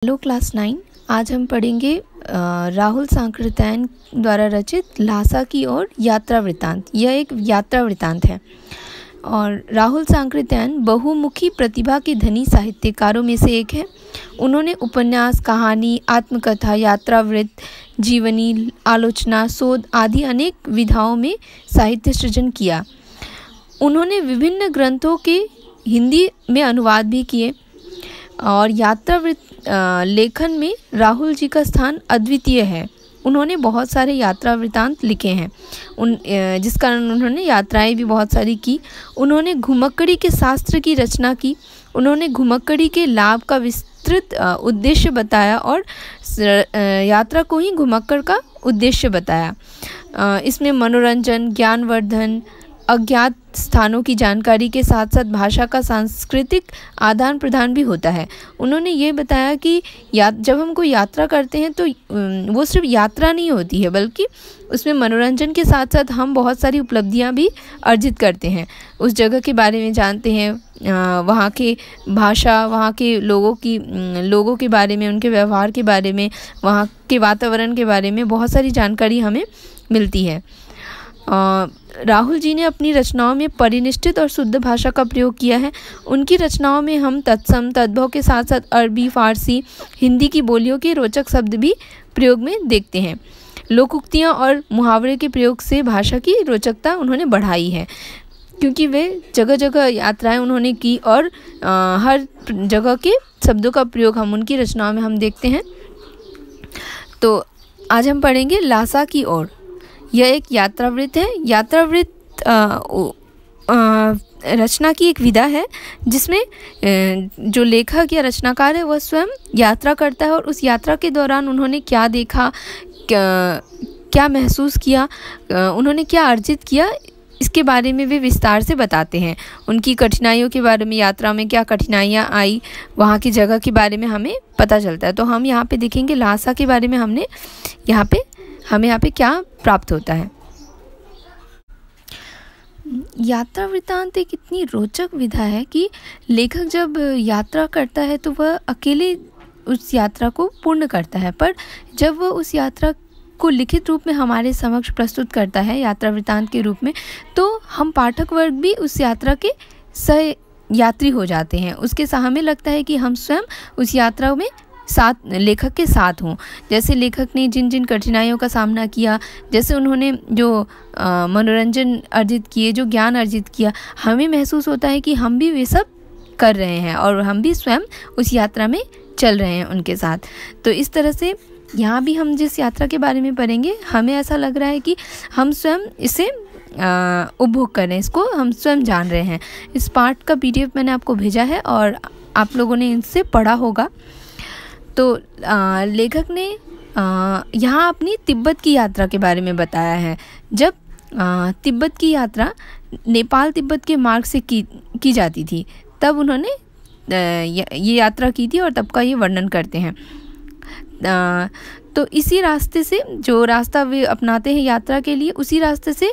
Hello class 9। आज हम पढ़ेंगे राहुल सांकृत्यायन द्वारा रचित ल्हासा की ओर यात्रा वृत्तांत। यह एक यात्रा वृत्तांत है और राहुल सांकृत्यायन बहुमुखी प्रतिभा के धनी साहित्यकारों में से एक है। उन्होंने उपन्यास, कहानी, आत्मकथा, यात्रा वृत्त, जीवनी, आलोचना, शोध आदि अनेक विधाओं में साहित्य सृजन किया। उन्होंने विभिन्न ग्रंथों के हिंदी में अनुवाद भी किए और यात्रा वृत्त लेखन में राहुल जी का स्थान अद्वितीय है। उन्होंने बहुत सारे यात्रा वृत्तांत लिखे हैं जिस कारण उन्होंने यात्राएं भी बहुत सारी की। उन्होंने घुमक्कड़ी के शास्त्र की रचना की। उन्होंने घुमक्कड़ी के लाभ का विस्तृत उद्देश्य बताया और यात्रा को ही घुमक्कड़ का उद्देश्य बताया। इसमें मनोरंजन, ज्ञानवर्धन, अज्ञात स्थानों की जानकारी के साथ साथ भाषा का सांस्कृतिक आदान प्रदान भी होता है। उन्होंने ये बताया कि जब हम कोई यात्रा करते हैं तो वो सिर्फ यात्रा नहीं होती है, बल्कि उसमें मनोरंजन के साथ साथ हम बहुत सारी उपलब्धियां भी अर्जित करते हैं। उस जगह के बारे में जानते हैं, वहाँ के भाषा, वहाँ के लोगों के बारे में, उनके व्यवहार के बारे में, वहाँ के वातावरण के बारे में बहुत सारी जानकारी हमें मिलती है। राहुल जी ने अपनी रचनाओं में परिनिष्ठित और शुद्ध भाषा का प्रयोग किया है। उनकी रचनाओं में हम तत्सम, तद्भव के साथ साथ अरबी, फारसी, हिंदी की बोलियों के रोचक शब्द भी प्रयोग में देखते हैं। लोकोक्तियाँ और मुहावरे के प्रयोग से भाषा की रोचकता उन्होंने बढ़ाई है, क्योंकि वे जगह जगह यात्राएं उन्होंने की और हर जगह के शब्दों का प्रयोग हम उनकी रचनाओं में हम देखते हैं। तो आज हम पढ़ेंगे ल्हासा की ओर। यह एक यात्रा वृत्त है। यात्रा वृत्त रचना की एक विधा है जिसमें जो लेखक या रचनाकार है वह स्वयं यात्रा करता है और उस यात्रा के दौरान उन्होंने क्या देखा, क्या महसूस किया, उन्होंने क्या अर्जित किया, इसके बारे में वे विस्तार से बताते हैं। उनकी कठिनाइयों के बारे में, यात्रा में क्या कठिनाइयाँ आई, वहाँ की जगह के बारे में हमें पता चलता है। तो हम यहाँ पे देखेंगे ल्हासा के बारे में हमें यहाँ पे क्या प्राप्त होता है। यात्रा वृत्तांत एक इतनी रोचक विधा है कि लेखक जब यात्रा करता है तो वह अकेले उस यात्रा को पूर्ण करता है, पर जब वह उस यात्रा को लिखित रूप में हमारे समक्ष प्रस्तुत करता है यात्रा वृत्तांत के रूप में, तो हम पाठक वर्ग भी उस यात्रा के सह यात्री हो जाते हैं। हमें लगता है कि हम स्वयं उस यात्रा में लेखक के साथ हों। जैसे लेखक ने जिन जिन कठिनाइयों का सामना किया, जैसे उन्होंने जो मनोरंजन अर्जित किए, जो ज्ञान अर्जित किया, हमें महसूस होता है कि हम भी वे सब कर रहे हैं और हम भी स्वयं उस यात्रा में चल रहे हैं उनके साथ। तो इस तरह से यहाँ भी हम जिस यात्रा के बारे में पढ़ेंगे, हमें ऐसा लग रहा है कि हम स्वयं इसे उपभोग कर रहे हैं, इसको हम स्वयं जान रहे हैं। इस पाठ का PDF मैंने आपको भेजा है और आप लोगों ने इनसे पढ़ा होगा। तो लेखक ने यहाँ अपनी तिब्बत की यात्रा के बारे में बताया है। जब तिब्बत की यात्रा नेपाल तिब्बत के मार्ग से की जाती थी, तब उन्होंने ये यात्रा की थी और तब का ये वर्णन करते हैं। तो इसी रास्ते से, जो रास्ता वे अपनाते हैं यात्रा के लिए, उसी रास्ते से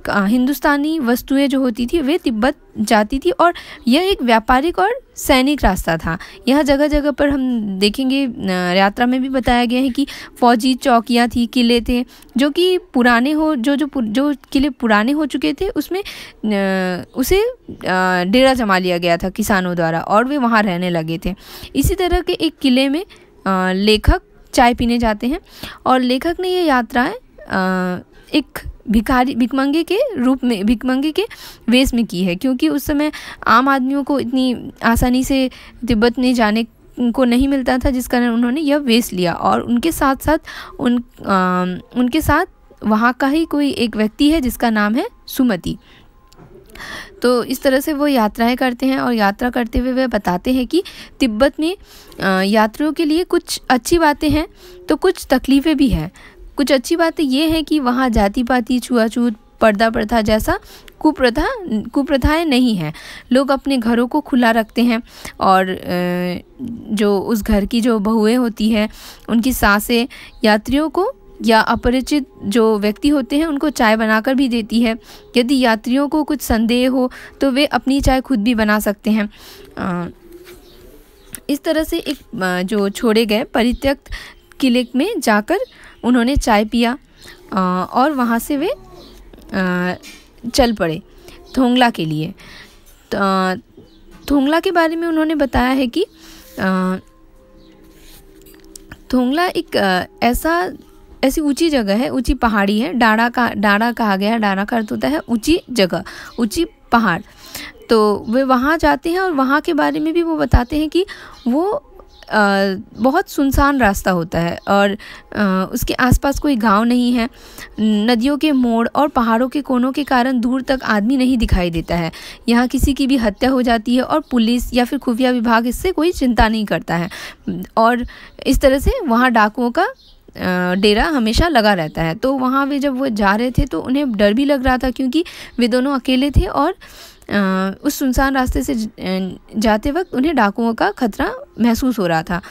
हिंदुस्तानी वस्तुएं जो होती थी वे तिब्बत जाती थी और यह एक व्यापारिक और सैनिक रास्ता था। यहाँ जगह जगह पर हम देखेंगे, यात्रा में भी बताया गया है कि फौजी चौकियाँ थी, किले थे जो कि पुराने जो किले पुराने हो चुके थे, उसमें उसे डेरा जमा लिया गया था किसानों द्वारा और वे वहाँ रहने लगे थे। इसी तरह के एक किले में लेखक चाय पीने जाते हैं और लेखक ने ये यात्राएं एक भिखमंगे के वेश में की है, क्योंकि उस समय आम आदमियों को इतनी आसानी से तिब्बत में जाने को नहीं मिलता था, जिस कारण उन्होंने यह वेश लिया और उनके साथ वहाँ का ही कोई एक व्यक्ति है जिसका नाम है सुमति। तो इस तरह से वो यात्राएं करते हैं और यात्रा करते हुए वे बताते हैं कि तिब्बत में यात्रियों के लिए कुछ अच्छी बातें हैं तो कुछ तकलीफ़ें भी हैं। कुछ अच्छी बातें ये हैं कि वहाँ जाति पाति, छुआछूत, पर्दा प्रथा जैसा कुप्रथाएं नहीं हैं। लोग अपने घरों को खुला रखते हैं और जो उस घर की जो बहुएं होती हैं, उनकी सासें यात्रियों को या अपरिचित जो व्यक्ति होते हैं उनको चाय बनाकर भी देती है। यदि यात्रियों को कुछ संदेह हो तो वे अपनी चाय खुद भी बना सकते हैं। इस तरह से एक जो छोड़े गए परित्यक्त किले में जाकर उन्होंने चाय पिया और वहाँ से वे चल पड़े थोंगला के लिए। थोंगला के बारे में उन्होंने बताया है कि थोंगला एक ऐसी ऊंची जगह है, ऊंची पहाड़ी है। डाड़ा कहा गया है। डाड़ा का अर्थ होता है ऊंची जगह, ऊंची पहाड़। तो वे वहाँ जाते हैं और वहाँ के बारे में भी वो बताते हैं कि वो बहुत सुनसान रास्ता होता है और उसके आसपास कोई गांव नहीं है। नदियों के मोड़ और पहाड़ों के कोनों के कारण दूर तक आदमी नहीं दिखाई देता है। यहाँ किसी की भी हत्या हो जाती है और पुलिस या फिर खुफिया विभाग इससे कोई चिंता नहीं करता है। और इस तरह से वहाँ डाकुओं का डेरा हमेशा लगा रहता है। तो वहाँ वे जब वो जा रहे थे तो उन्हें डर भी लग रहा था, क्योंकि वे दोनों अकेले थे और उस सुनसान रास्ते से जाते वक्त उन्हें डाकुओं का खतरा महसूस हो रहा था।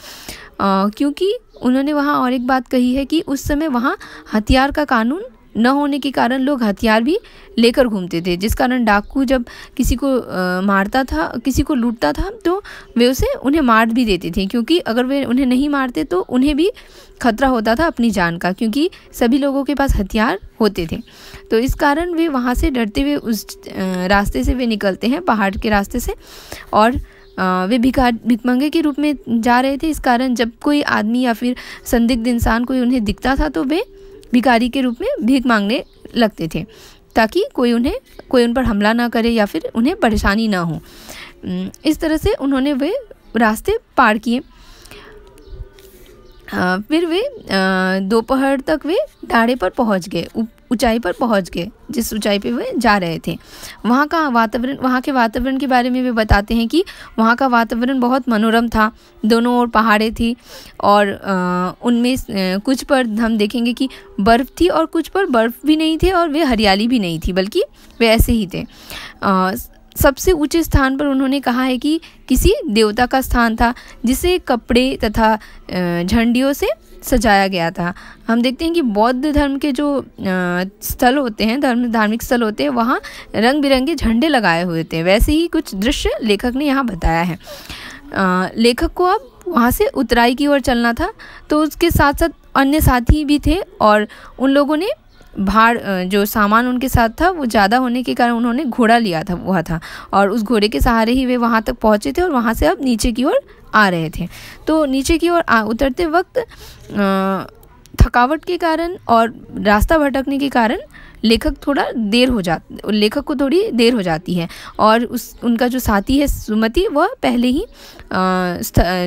क्योंकि उन्होंने वहाँ और एक बात कही है कि उस समय वहाँ हथियार का कानून न होने के कारण लोग हथियार भी लेकर घूमते थे, जिस कारण डाकू जब किसी को मारता था, किसी को लूटता था, तो वे उन्हें मार भी देते थे, क्योंकि अगर वे उन्हें नहीं मारते तो उन्हें भी खतरा होता था अपनी जान का, क्योंकि सभी लोगों के पास हथियार होते थे। तो इस कारण वे वहाँ से डरते हुए उस रास्ते से वे निकलते हैं, पहाड़ के रास्ते से। और वे भिखमंगे के रूप में जा रहे थे। इस कारण जब कोई आदमी या फिर संदिग्ध इंसान कोई उन्हें दिखता था तो वे भिखारी के रूप में भीख मांगने लगते थे, ताकि कोई उन पर हमला ना करे या फिर उन्हें परेशानी ना हो। इस तरह से उन्होंने वे रास्ते पार किए। फिर वे दोपहर तक वे डाढ़े पर पहुंच गए, ऊंचाई पर पहुंच गए, जिस ऊंचाई पे वे जा रहे थे। वहाँ के वातावरण के बारे में वे बताते हैं कि वहाँ का वातावरण बहुत मनोरम था। दोनों ओर पहाड़ें थी और उनमें कुछ पर हम देखेंगे कि बर्फ़ थी और कुछ पर बर्फ़ भी नहीं थे और वे हरियाली भी नहीं थी, बल्कि वे ऐसे ही थे। सबसे ऊंचे स्थान पर उन्होंने कहा है कि किसी देवता का स्थान था, जिसे कपड़े तथा झंडियों से सजाया गया था। हम देखते हैं कि बौद्ध धर्म के जो स्थल होते हैं, धार्मिक स्थल होते हैं, वहाँ रंग बिरंगे झंडे लगाए हुए थे। वैसे ही कुछ दृश्य लेखक ने यहाँ बताया है। लेखक को अब वहाँ से उतराई की ओर चलना था, तो उसके साथ साथ अन्य साथी भी थे और उन लोगों ने भाड़ जो सामान उनके साथ था वो ज़्यादा होने के कारण उन्होंने घोड़ा लिया था और उस घोड़े के सहारे ही वे वहाँ तक पहुँचे थे और वहाँ से अब नीचे की ओर आ रहे थे। तो नीचे की ओर उतरते वक्त थकावट के कारण और रास्ता भटकने के कारण लेखक को थोड़ी देर हो जाती है और उनका जो साथी है सुमति, वह पहले ही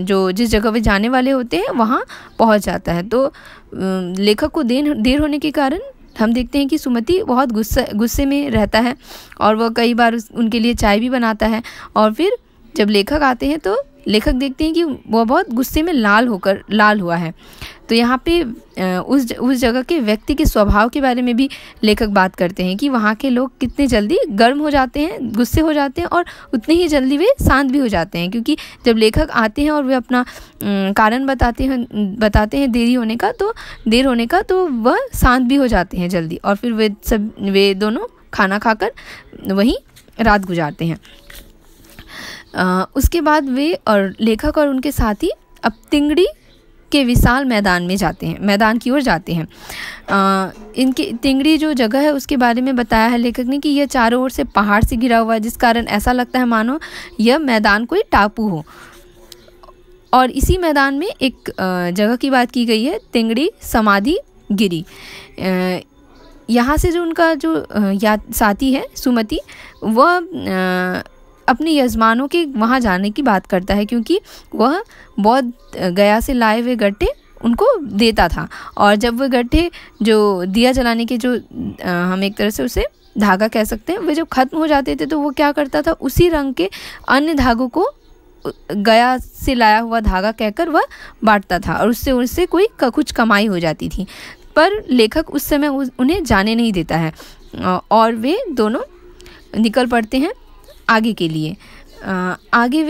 जो जिस जगह वे जाने वाले होते हैं वहाँ पहुँच जाता है। तो लेखक को देर होने के कारण हम देखते हैं कि सुमति बहुत गुस्से में रहता है और वह कई बार उनके लिए चाय भी बनाता है। और फिर जब लेखक आते हैं तो लेखक देखते हैं कि वह बहुत गुस्से में लाल हुआ है। तो यहाँ पे उस जगह के व्यक्ति के स्वभाव के बारे में भी लेखक बात करते हैं कि वहाँ के लोग कितने जल्दी गर्म हो जाते हैं, गुस्से हो जाते हैं और उतने ही जल्दी वे शांत भी हो जाते हैं। क्योंकि जब लेखक आते हैं और वे अपना कारण बताते हैं देर होने का, तो वह शांत भी हो जाते हैं जल्दी और फिर वे दोनों खाना खाकर वहीं रात गुजारते हैं। उसके बाद वे और लेखक और उनके साथी अब तिंगड़ी के विशाल मैदान की ओर जाते हैं। इनके तिंगड़ी जो जगह है उसके बारे में बताया है लेखक ने कि यह चारों ओर से पहाड़ से घिरा हुआ है, जिस कारण ऐसा लगता है मानो यह मैदान कोई टापू हो। और इसी मैदान में एक जगह की बात की गई है, तिंगड़ी समाधि गिरी। यहाँ से जो उनका साथी है सुमति, वह अपने यजमानों के वहाँ जाने की बात करता है, क्योंकि वह बौद्ध गया से लाए हुए गट्टे उनको देता था। और जब वह गट्टे जो दिया जलाने के हम एक तरह से उसे धागा कह सकते हैं, वे जब ख़त्म हो जाते थे तो वो क्या करता था, उसी रंग के अन्य धागों को गया से लाया हुआ धागा कहकर वह बांटता था और उससे कुछ कमाई हो जाती थी। पर लेखक उस समय उन्हें जाने नहीं देता है और वे दोनों निकल पड़ते हैं आगे के लिए। आगे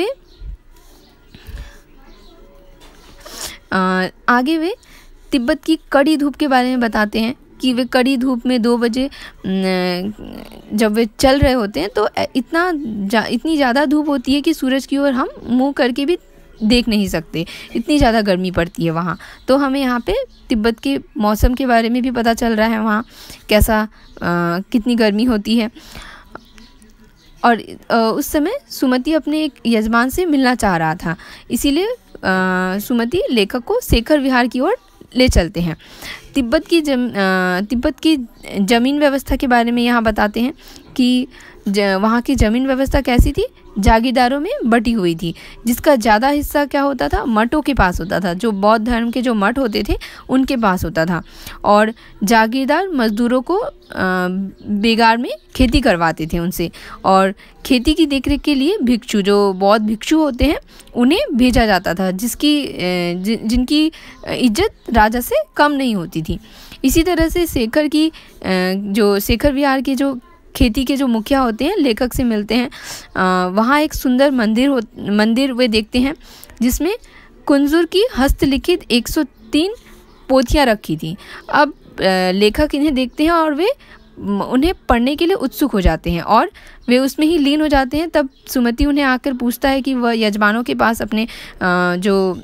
वे तिब्बत की कड़ी धूप के बारे में बताते हैं कि वे कड़ी धूप में 2 बजे जब वे चल रहे होते हैं तो इतनी ज़्यादा धूप होती है कि सूरज की ओर हम मुंह करके भी देख नहीं सकते, इतनी ज़्यादा गर्मी पड़ती है वहाँ। तो हमें यहाँ पे तिब्बत के मौसम के बारे में भी पता चल रहा है, वहाँ कैसा कितनी गर्मी होती है। और उस समय सुमति अपने एक यजमान से मिलना चाह रहा था, इसीलिए सुमति लेखक को शेखर विहार की ओर ले चलते हैं। तिब्बत की ज़मीन व्यवस्था के बारे में यहाँ बताते हैं कि वहाँ की ज़मीन व्यवस्था कैसी थी, जागीरदारों में बटी हुई थी, जिसका ज़्यादा हिस्सा क्या होता था, मठों के पास होता था। जो बौद्ध धर्म के जो मठ होते थे उनके पास होता था। और जागीरदार मजदूरों को बेगार में खेती करवाते थे उनसे, और खेती की देखरेख के लिए भिक्षु, जो बौद्ध भिक्षु होते हैं, उन्हें भेजा जाता था, जिनकी इज्जत राजा से कम नहीं होती थी। इसी तरह से शेखर विहार के जो खेती के जो मुखिया होते हैं लेखक से मिलते हैं। वहाँ एक सुंदर मंदिर वे देखते हैं, जिसमें कुंजूर की हस्तलिखित 103 पोथियाँ रखी थी। अब लेखक इन्हें देखते हैं और वे उन्हें पढ़ने के लिए उत्सुक हो जाते हैं और वे उसमें ही लीन हो जाते हैं। तब सुमति उन्हें आकर पूछता है कि वह यजमानों के पास अपने जो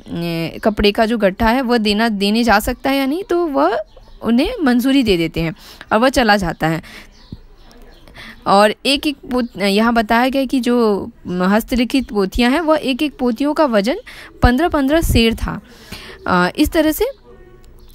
कपड़े का जो गट्ठा है वह देने जा सकता है या नहीं। तो वह उन्हें मंजूरी दे देते हैं और वह चला जाता है। और एक यहाँ बताया गया कि जो हस्तलिखित पोथियाँ हैं वह एक पोथियों का वजन 15-15 सेर था। इस तरह से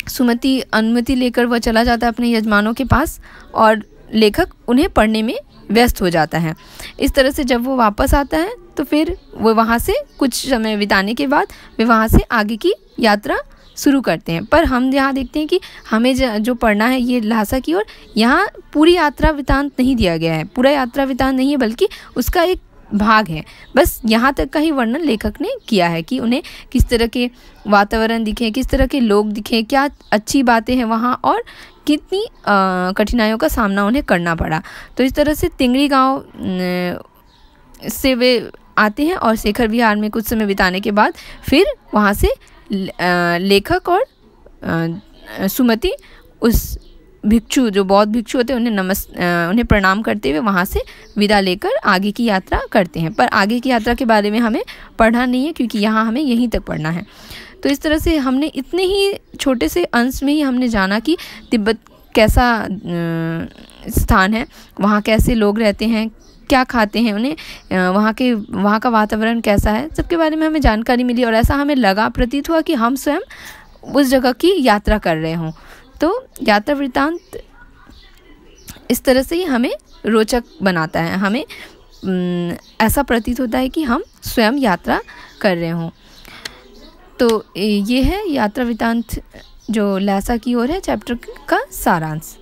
सुमति अनुमति लेकर वह चला जाता है अपने यजमानों के पास और लेखक उन्हें पढ़ने में व्यस्त हो जाता है। इस तरह से जब वो वापस आता है तो फिर वो वहाँ से कुछ समय बिताने के बाद वे वहाँ से आगे की यात्रा शुरू करते हैं। पर हम यहाँ देखते हैं कि हमें जो पढ़ना है ये ल्हासा की ओर, यहाँ पूरी यात्रा वृत्तांत नहीं दिया गया है, पूरा यात्रा वृत्तांत नहीं है, बल्कि उसका एक भाग है। बस यहाँ तक का ही वर्णन लेखक ने किया है कि उन्हें किस तरह के वातावरण दिखे, किस तरह के लोग दिखे, क्या अच्छी बातें हैं वहाँ और कितनी कठिनाइयों का सामना उन्हें करना पड़ा। तो इस तरह से तिंगरी गांव से वे आते हैं और शेखर विहार में कुछ समय बिताने के बाद फिर वहाँ से लेखक और सुमति उस भिक्षु, जो बौद्ध भिक्षु होते हैं, उन्हें प्रणाम करते हुए वहाँ से विदा लेकर आगे की यात्रा करते हैं। पर आगे की यात्रा के बारे में हमें पढ़ना नहीं है, क्योंकि यहाँ हमें यहीं तक पढ़ना है। तो इस तरह से हमने इतने ही छोटे से अंश में ही हमने जाना कि तिब्बत कैसा स्थान है, वहाँ कैसे लोग रहते हैं, क्या खाते हैं, उन्हें वहाँ का वातावरण कैसा है, सबके बारे में हमें जानकारी मिली। और ऐसा हमें प्रतीत हुआ कि हम स्वयं उस जगह की यात्रा कर रहे हों। तो यात्रा वृत्तांत इस तरह से ही हमें रोचक बनाता है, हमें ऐसा प्रतीत होता है कि हम स्वयं यात्रा कर रहे हों। तो ये है यात्रा वृत्तांत जो ल्हासा की ओर है चैप्टर का सारांश।